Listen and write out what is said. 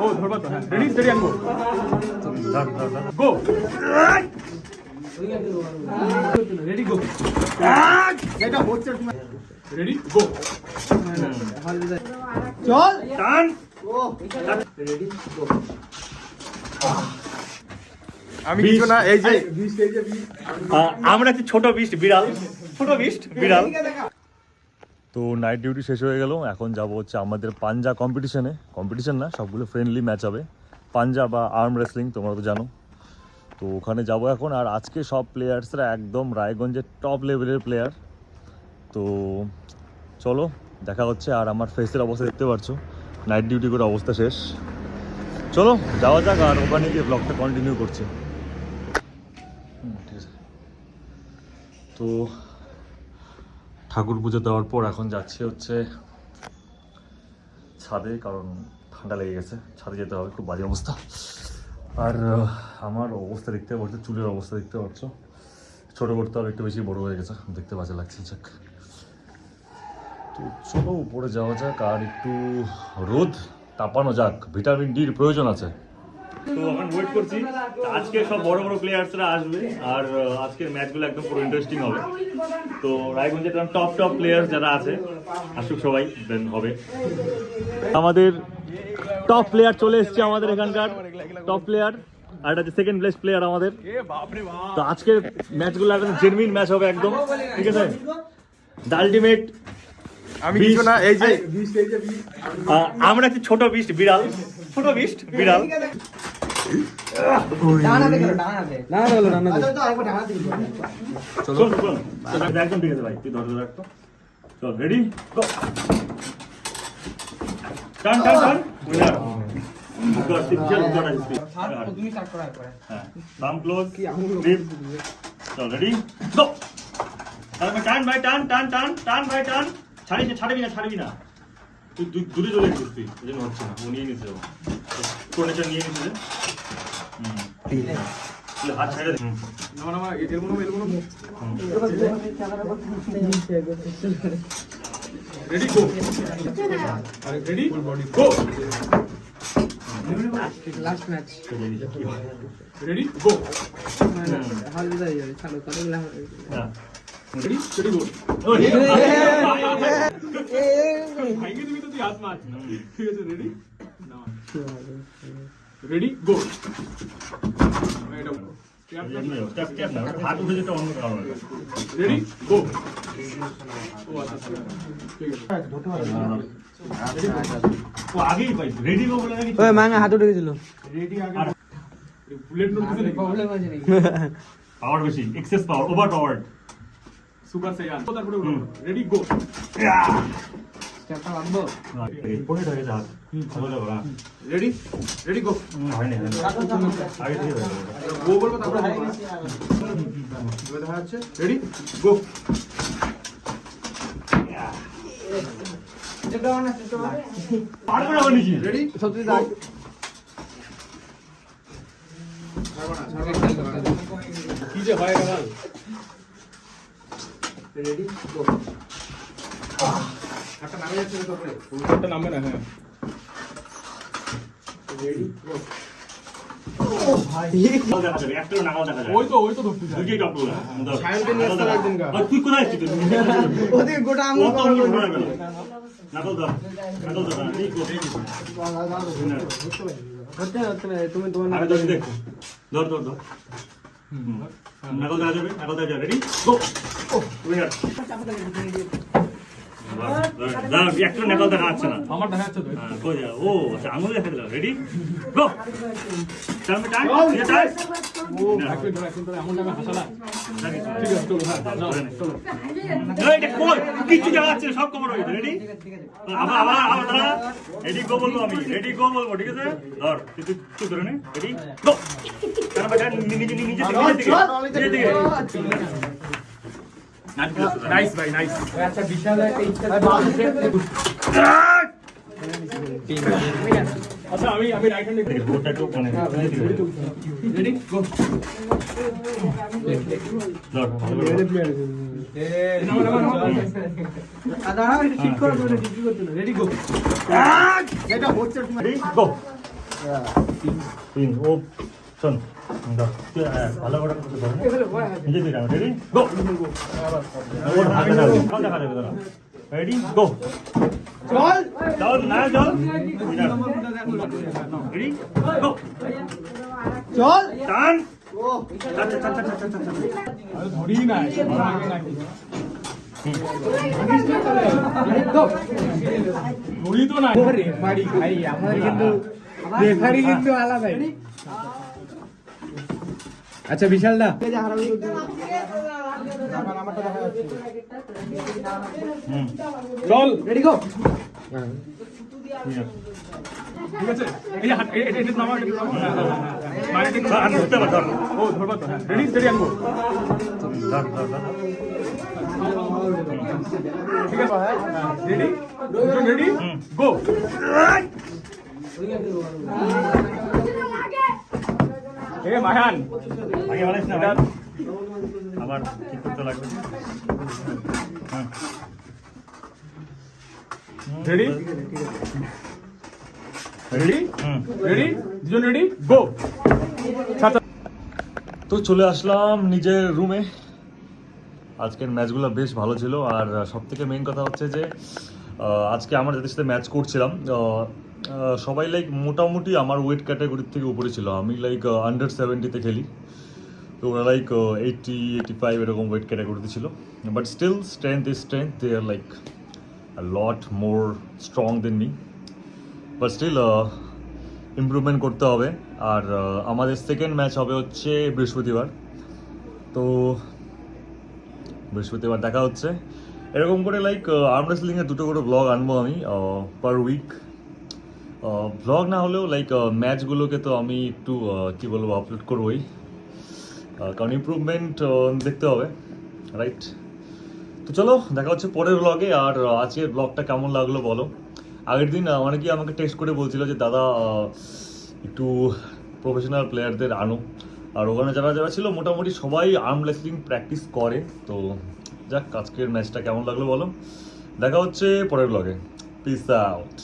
ও ধরবা তো, হ্যাঁ ready steady and go go ready গো এটা হচ্ছে রেডি গো চল টান রেডি গো আমি কিছু না এই যে আমরা হচ্ছে ছোট বিস্ট বিড়াল, ছোট বিস্ট বিড়াল। তো নাইট ডিউটি শেষ হয়ে গেল, এখন যাব হচ্ছে আমাদের পাঞ্জা কম্পিটিশনে। কম্পিটিশন না, সবগুলো ফ্রেন্ডলি ম্যাচ হবে। পাঞ্জা বা আর্ম রেসলিং তোমরা তো জানো। তো ওখানে যাব এখন। আর আজকে সব প্লেয়ার্সরা একদম রায়গঞ্জের টপ লেভেলের প্লেয়ার। তো চলো দেখা হচ্ছে। আর আমার ফেসের অবস্থা দেখতে পারছো, নাইট ডিউটি করে অবস্থা শেষ। চলো যাওয়া যাক, আর ওখানে গিয়ে ব্লগটা কন্টিনিউ করছি। ঠিক আছে, তো ঠাকুর পুজো দেওয়ার পর এখন যাচ্ছি হচ্ছে ছাদে, কারণ ঠান্ডা লেগে গেছে, ছাদে যেতে হবে, খুব বাজে অবস্থা। আর আমার অবস্থা দেখতে পাচ্ছ, চুলের অবস্থা দেখতে পাচ্ছ, ছোটো করতে হবে, একটু বেশি বড় হয়ে গেছে, দেখতে বাজে লাগছে। যাক, তো চলো উপরে যাওয়া যাক, আর একটু রোদ তাপানো যাক, ভিটামিন ডির প্রয়োজন আছে। তো এখন ওয়েট করছি, আজকে সব বড় বড় প্লেয়ার্সরা আসবে, আর আজকের ম্যাচগুলো একদম পুরো ইন্টারেস্টিং হবে। তো রায়গঞ্জের টপ টপ প্লেয়ার্স যারা আছে আসুক, সবাই দেন হবে। আমাদের টপ প্লেয়ার চলে এসছে, আমাদের এখানকার টপ প্লেয়ার, আর এটা হচ্ছে সেকেন্ড প্লেস প্লেয়ার আমাদের। তো আজকের ম্যাচগুলো একটা জেনুইন ম্যাচ হবে একদম, ঠিক আছে? The ultimate. আমি কিছু না এই যে আমরা হচ্ছে ছোট বিস্ট বিড়াল, ছোট বিস্ট বিড়াল। একদম ঠিক আছে ভাই, তুই ধরে রাখতো। চল রেডি গো, টান টান টান উইনার। চল রেডি গো, টান ভাই টান টান টান টান ভাই টান, ছাড়বি না ছাড়বি না, তুই দূরে চলে গেছিস, তুই এই জন্য হচ্ছে না। ও নিয়ে নিছে, টোনেচার নিয়ে নিছে। হাত ছেড়ে দে। Ready go ready go last match ready go হাল দিতে যাবে, চলো চলো রেডি স্টেডি গো ভাইকে দিবি তো তুই হাত মার, ঠিক আছে? রেডি না রেডি গো হাত উঠে যেতে অন্য কারণ। রেডি গো ও আচ্ছা ঠিক আছে ও আগেই পাই রেডি গো বলে নাকি? ওই মাঙ্গা হাত উঠে গেছিল। রেডি আগে বুলেট নোট দিতে প্রবলেম আছে নাকি? পাওয়ার বেশি, এক্সেস পাওয়ার, ওভার পাওয়ার, সুপার সাইয়ান। তারপরে রেডি গো স্টেপটা বাঁধবো। পড়ে থাকে হাত, ভালো লাগবে না। রেডি রেডি গো হয়নি আগে থেকে গো বলবো, তারপরে দেখা যাচ্ছে। রেডি গো পারবো না বলেছি। রেডি সত্যি দাও। কি যে হয় গেল। Ready go. একটা নামে যাচ্ছে তারপরে একটা নামবে না। হ্যাঁ রেডি গো। ওই তো ধরতে যায়। তুই কোথায় আসছিস? ওদিকে গোটা আঙুল হচ্ছে হচ্ছে না, তুমি তোমার নাম ধর ধর ধর, নাকল দেখা যাবে, নাকল দেখা যাবে। রেডি গো, একটা নাকল দেখা যাচ্ছে না আমার দেখা যাচ্ছে তো। ও আচ্ছা, আঙুল দেখা দিলাম। রেডি গো, টান টান টান। ও একদিন ধরে এমন নামে হাসালা। ঠিক আছে চলো, হ্যাঁ চলো। এটা কই কিছু দেখা যাচ্ছে, সব কভার হয়ে গেছে। রেডি আবার আবার আবার দাঁড়া। রেডি গো বলবো আমি, রেডি গো বলবো, ঠিক আছে? ধর তুই ধরে নে। রেডি গো, টান টান নিজে দিকে। নাইস ভাই নাইস। আচ্ছা বিশাল একটা ইচ্ছা। আচ্ছা আমি রাইট হ্যান্ডে ওটা একটু মানে রেডি গো। ধর দাঁড়াও, এটা ঠিক করে দিলে ঠিক করতে না। Ready go. এটা হচ্ছে রেডি গো। তিন ও শোন দাও তুই ভালো করে কিছু ধর নিজে দিকে রেডি গো ওর হাতে না কোন দেখা যাবে দাঁড়া রেডি গো চল চল না চল রেডি গো চল টান ও ধরি না ধরি তো না রেফারি ভাই আমাদের কিন্তু রেফারি কিন্তু আলাদাই আচ্ছা বিশাল দা চল রেডি গো ঠিক আছে এই হাত এটা নামা এটা নামা মানে ঠিক আর ধরতে পার ও ধরবা তো হ্যাঁ রেডি রেডি আনবো ধর ধর ধর ঠিক আছে হ্যাঁ রেডি দুজন রেডি গো এ মায়ান আগে বলিস না ভাই আবার কি করতে লাগবে হ্যাঁ রেডি রেডি হুম রেডি দুজন রেডি গো তো চলে আসলাম নিজের রুমে আজকের ম্যাচগুলো বেশ ভালো ছিল আর সবথেকে মেইন কথা হচ্ছে যে আজকে আমরা যাদের সাথে ম্যাচ করছিলাম সবাই লাইক মোটামুটি আমার ওয়েট ক্যাটাগরির থেকে উপরে ছিল আমি লাইক আন্ডার 70-তে খেলি তো ওরা লাইক 80-85 এরকম ওয়েট ক্যাটাগরিতে ছিল but still strength is strength they are like a lot more strong than me but still improvement করতে হবে আর আমাদের সেকেন্ড ম্যাচ হবে হচ্ছে বৃহস্পতিবার তো বৃহস্পতিবার দেখা হচ্ছে এরকম করে লাইক আর্ম রেসলিংয়ের দুটো করে ব্লগ আনবো আমি পার উইক ব্লগ না হলেও লাইক ম্যাচগুলোকে তো আমি একটু কী বলবো আপলোড করবোই কারণ ইমপ্রুভমেন্ট দেখতে হবে রাইট তো চলো দেখা হচ্ছে পরের ব্লগে আর আজকের ব্লগটা কেমন লাগলো বলো আগের দিন অনেকেই আমাকে টেক্সট করে বলছিল যে দাদা একটু প্রফেশনাল প্লেয়ারদের আনো আর ওখানে যারা যারা ছিল মোটামুটি সবাই আর্ম রেসলিং প্র্যাকটিস করে তো যাক আজকের ম্যাচটা কেমন লাগলো বলো দেখা হচ্ছে পরের ব্লগে পিস আউট